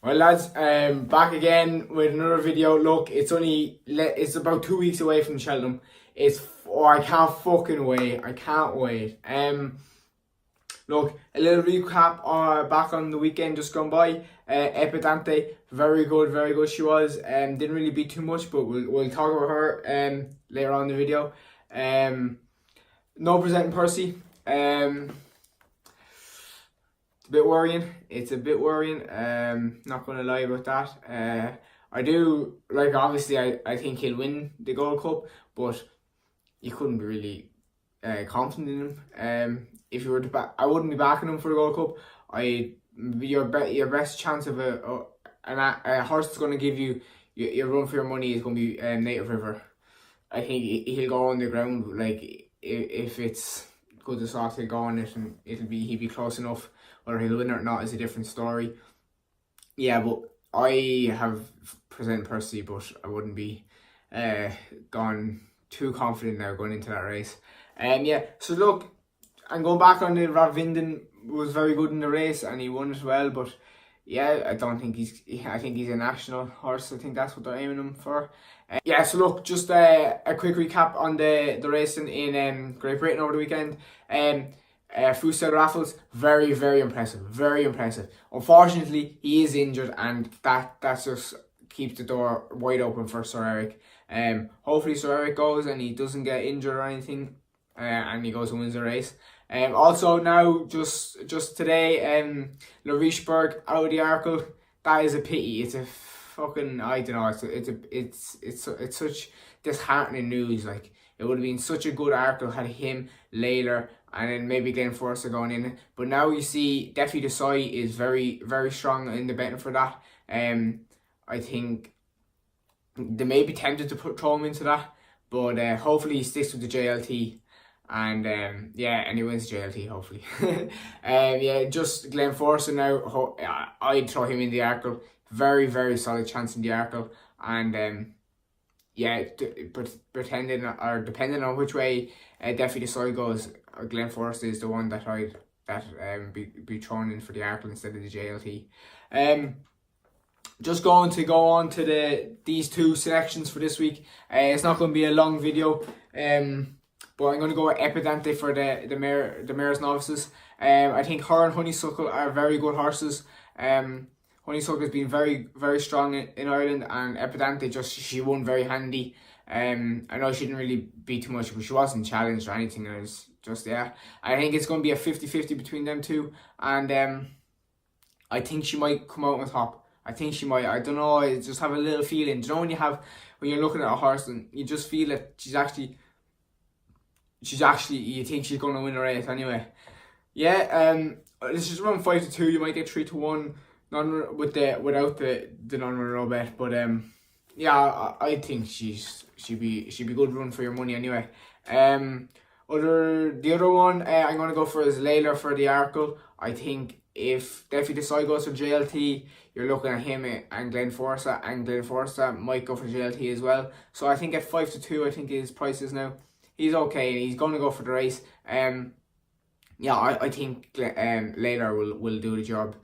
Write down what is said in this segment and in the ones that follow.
Well lads, back again with another video. Look, it's about 2 weeks away from Cheltenham. I can't fucking wait. I can't wait. Look, a little recap back on the weekend just gone by. Ante, very good she was. Didn't really beat too much, but we'll talk about her later on in the video. No presenting Percy. It's a bit worrying. Not gonna lie about that. I do like, obviously I think he'll win the Gold Cup, but you couldn't be really confident in him. If you were to I wouldn't be backing him for the Gold Cup. Your best chance of a horse that's going to give you your run for your money is going to be Native River. I think he'll go on the ground. Like, if it's good to sauce, he'll go on it, and he'll be close enough. Whether he'll win or not is a different story. Yeah, but I have presented Percy, but I wouldn't be gone too confident now going into that race. Yeah, so look, I'm going back on the Ravinden was very good in the race and he won as well, but yeah, I think he's a national horse. I think that's what they're aiming him for. Yeah, so look, just a quick recap on the racing in Great Britain over the weekend. Freestyle Raffles, very impressive. Unfortunately, he is injured, and that just keeps the door wide open for Sir Eric. Hopefully Sir Eric goes and he doesn't get injured or anything, and he goes and wins the race. Also now, just today, Larichberg out of the Arkle. That is a pity. It's a fucking, I don't know. It's such disheartening news. Like, it would have been such a good Arkle had him, Layler, and then maybe Glenn Forster going in. But now you see Defi Desai is very strong in the betting for that. I think they may be tempted to throw him into that, but hopefully he sticks with the JLT. And yeah, and he wins JLT hopefully. Yeah, just Glenn Forster now. I'd throw him in the Arkle. Very solid chance in the Arkle. And yeah, depending on which way Defi Desai goes, Glenn Forster is the one that I'd be thrown in for the Arkle instead of the JLT. Just going to go on to these two selections for this week. It's not going to be a long video. But I'm going to go with Epidante for the mare's novices. I think her and Honeysuckle are very good horses. Honeysuckle has been very strong in Ireland, and Epidante she won very handy. I know she didn't really beat too much, but she wasn't challenged or anything. It was just, yeah. I think it's going to be a 50-50 between them two, and I think she might come out on top. I think she might. I don't know. I just have a little feeling. Do you know when you're looking at a horse and you just feel that she's actually, you think she's going to win the race anyway. Yeah, this is around 5-2. You might get 3-1 without the non-run bet, but yeah, I think she'd be good run for your money anyway. The other one I'm going to go for is Layla for the Arkle. I think if Defi Desai goes for JLT, you're looking at him and Glenn Forster, might go for JLT as well. So I think at 5-2, I think his price is now. He's okay, and he's going to go for the race. Yeah, I think Layla will do the job.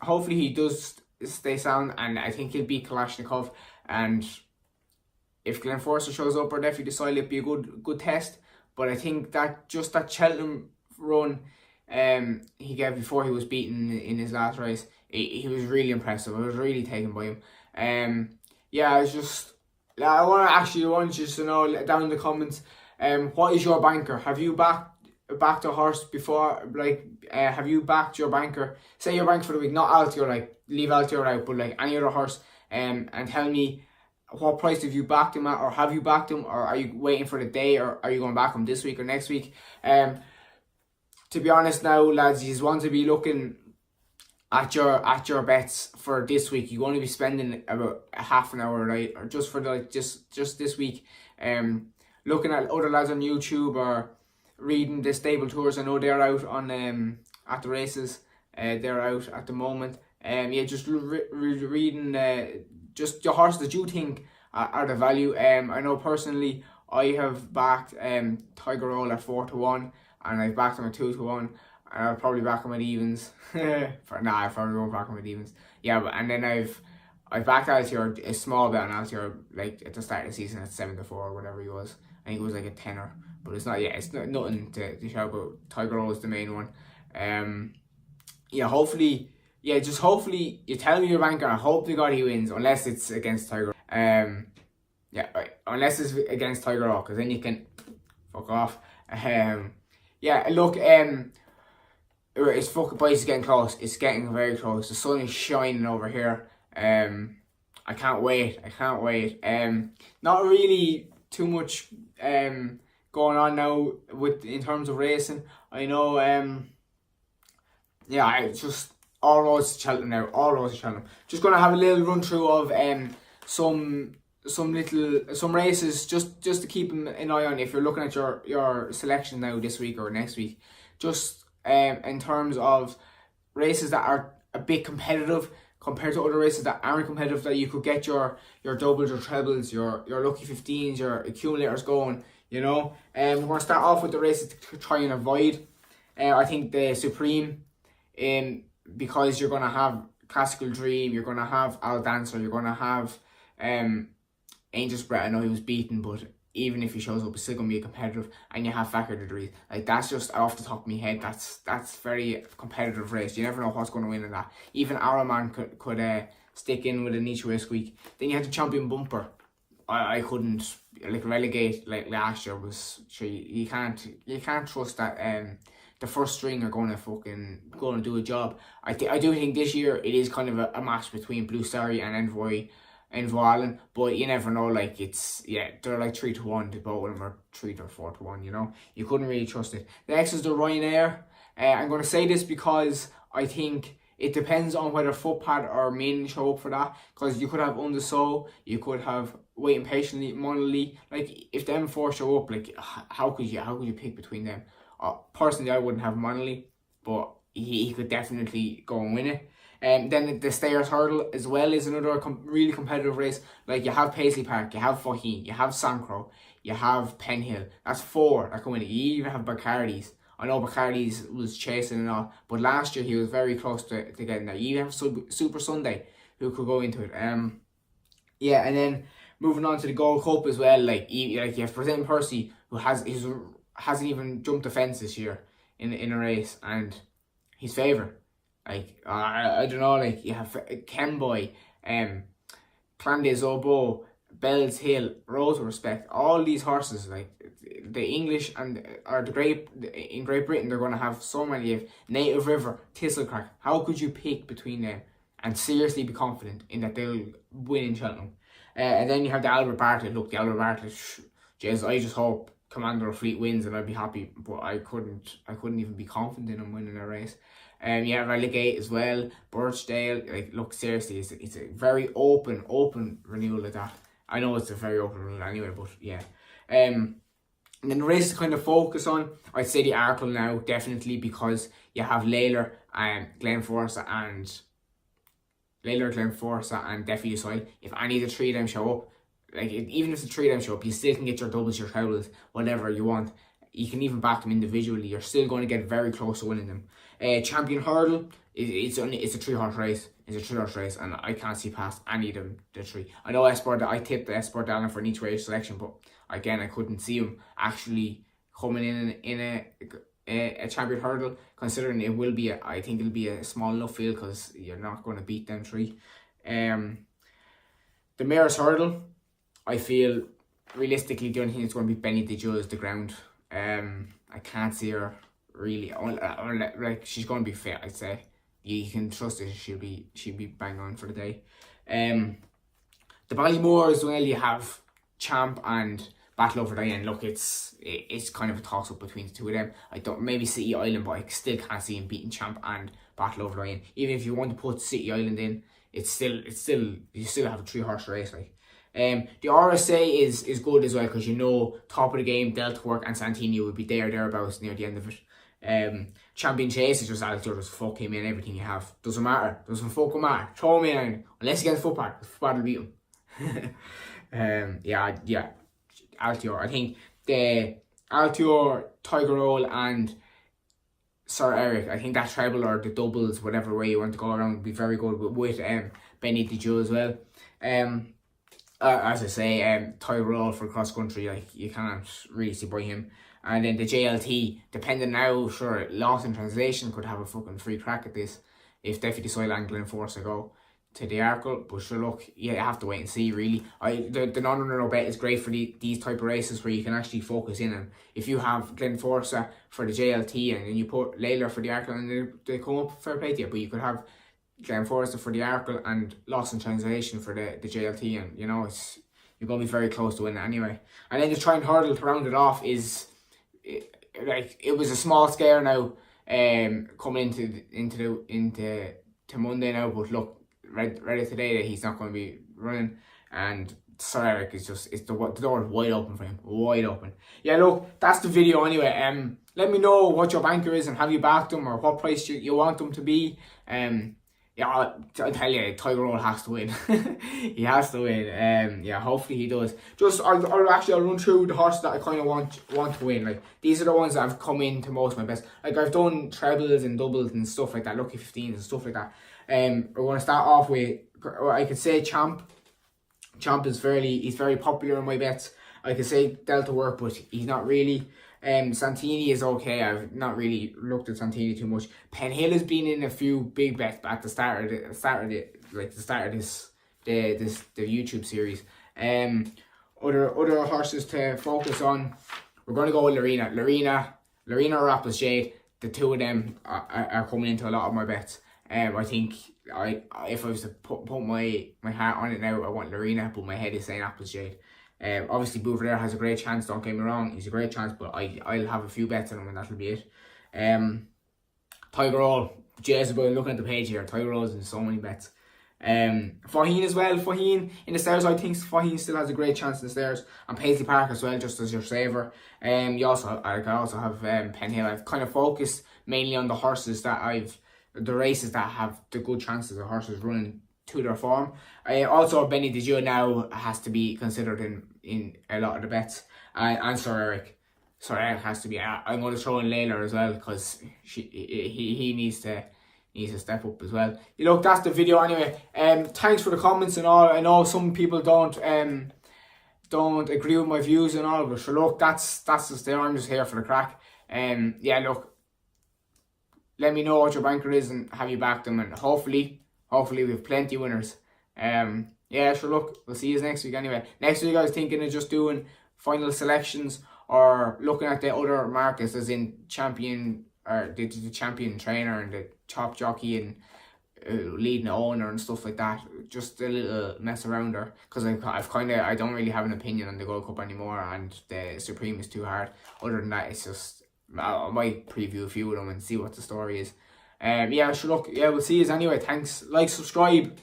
Hopefully he does stay sound, and I think he'll beat Kalashnikov. And if Glenn Forster shows up, or Defi Desai, it'll be a good test. But I think that just that Cheltenham run he gave before he was beaten in his last race, he was really impressive. I was really taken by him. Yeah, I want you to know down in the comments, what is your banker? Have you backed a horse before? Like, have you backed your banker? Say your bank for the week, not Altior, like leave Altior out, but like any other horse, and tell me what price have you backed him at, or have you backed him, or are you waiting for the day, or are you going to back him this week or next week? To be honest now, lads, you want to be looking at your bets for this week. You're going to be spending about half an hour, right, or just for just this week, looking at other lads on YouTube or reading the stable tours. I know they're out on at the races. They're out at the moment. Yeah, just reading just the horses that you think are the value. I know personally I have backed Tiger Roll at 4-1, and I've backed him at 2-1. I'll probably back him at evens. I probably won't back him at evens. Yeah, and then I've backed Altior a small bit on Altior, like at the start of the season at 7-4 or whatever he was. I think it was like a tenner, but it's not. Yeah, it's nothing to shout about. Tiger O is the main one. Hopefully, just hopefully you tell me your banker. I hope to God he wins, unless it's against Tiger. Unless it's against Tiger O, because then you can fuck off. It's fucking boys. It's getting close. It's getting very close. The sun is shining over here. I can't wait. Not really too much going on now in terms of racing. I know. I just all roads to Cheltenham now. All roads to Cheltenham. Just gonna have a little run through of some races just to keep an eye on if you're looking at your selection now this week or next week. Just in terms of races that are a bit competitive compared to other races that aren't competitive, that you could get your doubles, your trebles, your lucky 15s, your accumulators going, you know. We're going to start off with the races to try and avoid. I think the Supreme, because you're going to have Classical Dream, you're going to have Al Dancer, you're going to have Angel Spread. I know he was beaten, but even if he shows up, it's still going to be a competitive. And you have Fakir Degrees. Like, that's just off the top of my head. That's very competitive race. You never know what's going to win in that. Even Araman could stick in with an each way squeak. Then you had the Champion Bumper. I couldn't relegate like last year. Was sure you can't trust that the first string are going to do a job. I do think this year it is kind of a match between Blue Starry and Envoy Allen, but you never know. Like, they're like 3-1. Both of them are 3 or 4-1. You know, you couldn't really trust it. Next is the Ryanair. I'm going to say this because I think it depends on whether Footpad or Min show up for that. Because you could have Undersow, you could have Waiting Patiently, Monolith. Like, if them four show up, like, how could you pick between them? Personally, I wouldn't have Monolith, but he could definitely go and win it. Then the Stayers Hurdle as well is another really competitive race. Like, you have Paisley Park, you have Faheen, you have Sancro, you have Penhill. That's 4 that can win it. You even have Bacardi's. I know Bacardi's was chasing and all, but last year he was very close to getting there. You even have Super Sunday who could go into it. And then moving on to the Gold Cup as well. Like you have Present Percy, who hasn't even jumped the fence this year in a race, and he's favourite. Like, I don't know, like, you have Kemboy, Clan des Obeaux, Bell's Hill, Rose of Respect, all these horses, like, the English in Great Britain, they're going to have so many of Native River, Thistlecrack. How could you pick between them and seriously be confident in that they'll win in Cheltenham? And then you have the Albert Bartlett. Look, the Albert Bartlett, I just hope Commander of Fleet wins and I'd be happy, but I couldn't even be confident in him winning a race. You have Relegate as well, Birchdale. Like, look, seriously, it's a very open renewal of that. I know it's a very open renewal anyway, but yeah. And then the race to kind of focus on, I'd say the Arkle now, definitely, because you have Layler and Glenforsa and Deafy Soil. If any of the three of them show up, like, even if the three of them show up, you still can get your doubles, your trebles, whatever you want. You can even back them individually. You're still going to get very close to winning them. Champion Hurdle, it's a 3-horse race. It's a 3-horse race, and I can't see past any of them, the three. I know I tipped the Esport Dallin for an each way selection, but again, I couldn't see him actually coming in a Champion Hurdle, considering I think it'll be a small enough field, because you're not going to beat them three. The Mayor's Hurdle, I feel realistically the only thing that's going to be Benny DeJoy the ground. I can't see her really. Like, she's going to be fit, I'd say. You can trust her. She'll be bang on for the day. The Ballymore as well. You have Champ and Battle Over Diane. Look, it's kind of a toss up between the two of them. I don't maybe City Island, but I still can't see him beating Champ and Battle Over Diane. Even if you want to put City Island in, it's still you still have a 3-horse race, like. The RSA is good as well, because you know top of the game, Deltawork and Santini will be thereabouts near the end of it. Champion Chase is just Altior, just fuck him in everything you have. Doesn't matter. Doesn't fucking matter. Throw him in unless you get Footpad. Footpad will beat him. Altior. I think the Altior, Tiger Roll and Sir Eric. I think that treble or the doubles, whatever way you want to go around, would be very good with Benny the Jew as well. As I say, Tyrell for cross country, like you can't really see by him. And then the JLT, depending now, sure, Lost in Translation could have a fucking free crack at this if they decide Anglin Force to go to the Arkle. But sure, look, you have to wait and see, really. The non-runner no bet is great for these type of races where you can actually focus in. And if you have Glenforsa for the JLT and then you put Layla for the Arkle and they come up, fair play to you. But you could have Glenforsa for the Arkle and Lost in Translation for the JLT, and you know you're going to be very close to winning anyway. And then just trying hurdle to round it off is it was a small scare now coming into Monday now, but look, ready today that he's not going to be running, and Sir Eric is just the door is wide open for him, wide open. Yeah, look, that's the video anyway. Let me know what your banker is and have you backed them or what price you want them to be. Yeah, I'll tell you, Tyrell has to win. He has to win. Yeah, hopefully he does. I'll run through the horses that I kind of want to win. Like, these are the ones that have come into most of my best. Like, I've done trebles and doubles and stuff like that, lucky 15s and stuff like that. We're going to start off with, I could say Champ. Champ is he's very popular in my bets. I could say Delta Work, but he's not really. Santini is okay. I've not really looked at Santini too much. Penhill has been in a few big bets at the start of this the YouTube series. Other horses to focus on. We're going to go with Lorena or Apple's Shade. The two of them are coming into a lot of my bets. I think if I was to put my heart on it now, I want Lorena, but my head is saying Apple's Shade. Obviously Bouvier has a great chance, don't get me wrong, he's a great chance, but I'll have a few bets on him and that'll be it. Tiger Jezebel, looking at the page here, Tiger is in so many bets. Faheen as well, Faheen in the stairs, I think Faheen still has a great chance in the stairs, and Paisley Park as well, just as your saver. I also have Penhill. I've kind of focused mainly on the horses the races that have the good chances of horses running to their form. Also Benny the Jew now has to be considered in a lot of the bets, and Sir Eric. Sir Eric has to be. I'm going to throw in Layla as well because he needs to step up as well. You know, that's the video anyway. Thanks for the comments and all. I know some people don't agree with my views and all, but sure, look, that's just there. I'm just here for the crack. Yeah, look, let me know what your banker is and have you backed them, and hopefully we have plenty of winners. Yeah, sure, look, we'll see you next week anyway. Next week I was thinking of just doing final selections or looking at the other markets, as in champion or the champion trainer and the top jockey and leading the owner and stuff like that. Just a little mess around there, because I don't really have an opinion on the Gold Cup anymore, and the Supreme is too hard. Other than that, it's just I might preview a few of them and see what the story is. Yeah, sure, look, yeah, we'll see you anyway. Thanks, like, subscribe.